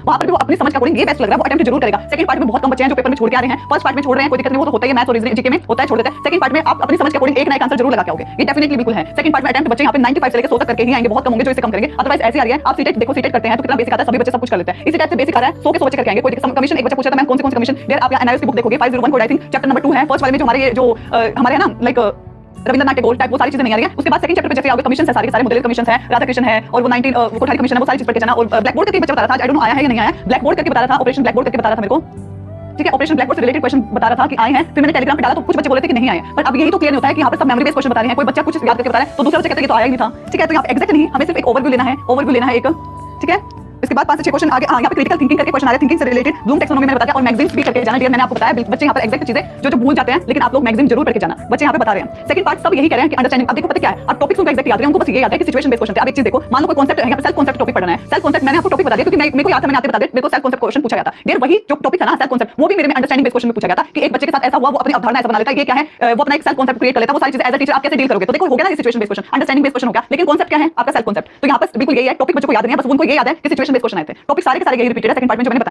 वहां पर भी वो अपनी समझ के अकॉर्डिंग ये बेस्ट लग रहा है वो अटेम्प्ट जरूर करेगा। सेकंड पार्ट में बहुत कम बच्चे हैं जो पेपर में छोड़ के आ रहे हैं, फर्स्ट पार्ट में छोड़ रहे हैं, कोई दिक्कत नहीं, वो तो होता ही है, मैथ्स और रीजनिंग जीके में होता है, छोड़ देते हैं। सेकंड पार्ट में आप अपनी समझ के अकॉर्डिंग एक ना एक आंसर जरूर लगा के आओगे, ये डेफिनेटली बिल्कुल है। सेकंड पार्ट में अटेम्प्ट बच्चे यहाँ पे 95 से लेकर 100 तक करके ही आएंगे, बहुत कम होंगे जो इसे कम करेंगे, अदरवाइज ऐसे आ रही है। आप सीटेट देखो, सीटेट करते हैं तो कितना बेसिक आता है, सभी बच्चे सब कुछ कर लेते हैं। इसी टाइप से बेसिक आ रहा है, 100 के 100 बच्चे करके आएंगे। कोई कमीशन एक बच्चा पूछा था मैम कौन से कमीशन, देयर आप एनालिसिस की बुक देखोगे 501 code I think chapter number 2 है, फर्स्ट वाले में जो हमारे जो हमारे है ना लाइक रविंद्रनाथ टैगोर टाइप वो सारी चीजें नहीं आ रही है। उसके बाद सेकंड चैप्टर पे जैसे आओगे कमीशन है, सारे मुदलिल कमीशन है, राधा कृष्ण है और वो 19 कोठारी कमीशन है, वो सारी चीज पढ़ के जाना। और ब्लैक बोर्ड करके बच्चा बता रहा था, आई डोंट नो आया है या नहीं आया, ब्लैक बोर्ड करके बता रहा था, ऑपरेशन ब्लैक बोर्ड करके बता रहा था मेरे को, ठीक है। ऑपरेशन ब्लैक बोर्ड से रिलेटेड क्वेश्चन बता रहा था कि आए हैं, फिर मैंने टेलीग्राम पे डाला तो कुछ बच्चे बोले थे कि नहीं आए, पर अब यही तो क्लियर नहीं होता है कि यहाँ पे सब मेमोरी बेस्ड क्वेश्चन बता रहे हैं, कोई बच्चा कुछ याद करके बता रहा है तो दूसरा बच्चा कहता है कि तो आया ही नहीं था, ठीक है। तो यहाँ पे एग्जैक्ट नहीं, हमें सिर्फ एक ओवरव्यू लेना है, ओवरव्यू लेना है एक, ठीक है। इसके बाद 5 से 6 क्वेश्चन आगे यहाँ पे क्रिटिकल थिंकिंग करके क्वेश्चन आ रहे हैं, थिंकिंग से रिलेटेड ब्लूम टैक्सोनॉमी मैंने बताया और मैगजीन्स भी करके जाना, मैंने आपको बताया बच्चे यहाँ पर एग्जैक्ट चीजें जो भूल जाते हैं, लेकिन आप लोग मैगजीन जरूर करके जाना, बच्चे यहाँ पे बता रहे हैं। सेकंड पार्ट सब यही कह रहे हैं कि अंडरस्टैंडिंग, अब देखो पता क्या है, अब टॉपिक्स उनको एग्जैक्ट याद है, उनको बस ये याद है कि सिचुएशन बेस्ड क्वेश्चन है। अब एक चीज देखो, मान लो कोई कांसेप्ट है, यहाँ पे सेल्फ कांसेप्ट टॉपिक पढ़ना है, सेल्फ कांसेप्ट मैंने आपको टॉपिक बता दिया क्योंकि मेरे को याद था, मैंने आपको बता दिया, मेरे को सेल्फ कांसेप्ट क्वेश्चन पूछा गया था, देयर वही जो टॉपिक था ना सेल्फ कांसेप्ट, वो भी मेरे में अंडरस्टैंडिंग बेस्ड क्वेश्चन में पूछा गया था कि एक बच्चे के साथ ऐसा हुआ, वो अपनी अवधारणा ऐसा बना लेता है, ये क्या है, वो अपना एक सेल्फ कांसेप्ट क्रिएट कर लेता है, वो सारी चीजें एज अ टीचर आप कैसे डील करोगे। तो देखो हो गया ना situation based question, understanding based question हो गया, लेकिन कांसेप्ट क्या है आपका सेल्फ कांसेप्ट। तो यहाँ पर बिल्कुल यही है, टॉपिक बच्चों को याद नहीं है, बस उनको ये याद है कि सिचुएशन बेस्ड क्वेश्चन आए थे, टॉपिक सारे के सारे यही रिपीटेड है सेकंड पार्ट में जो मैंने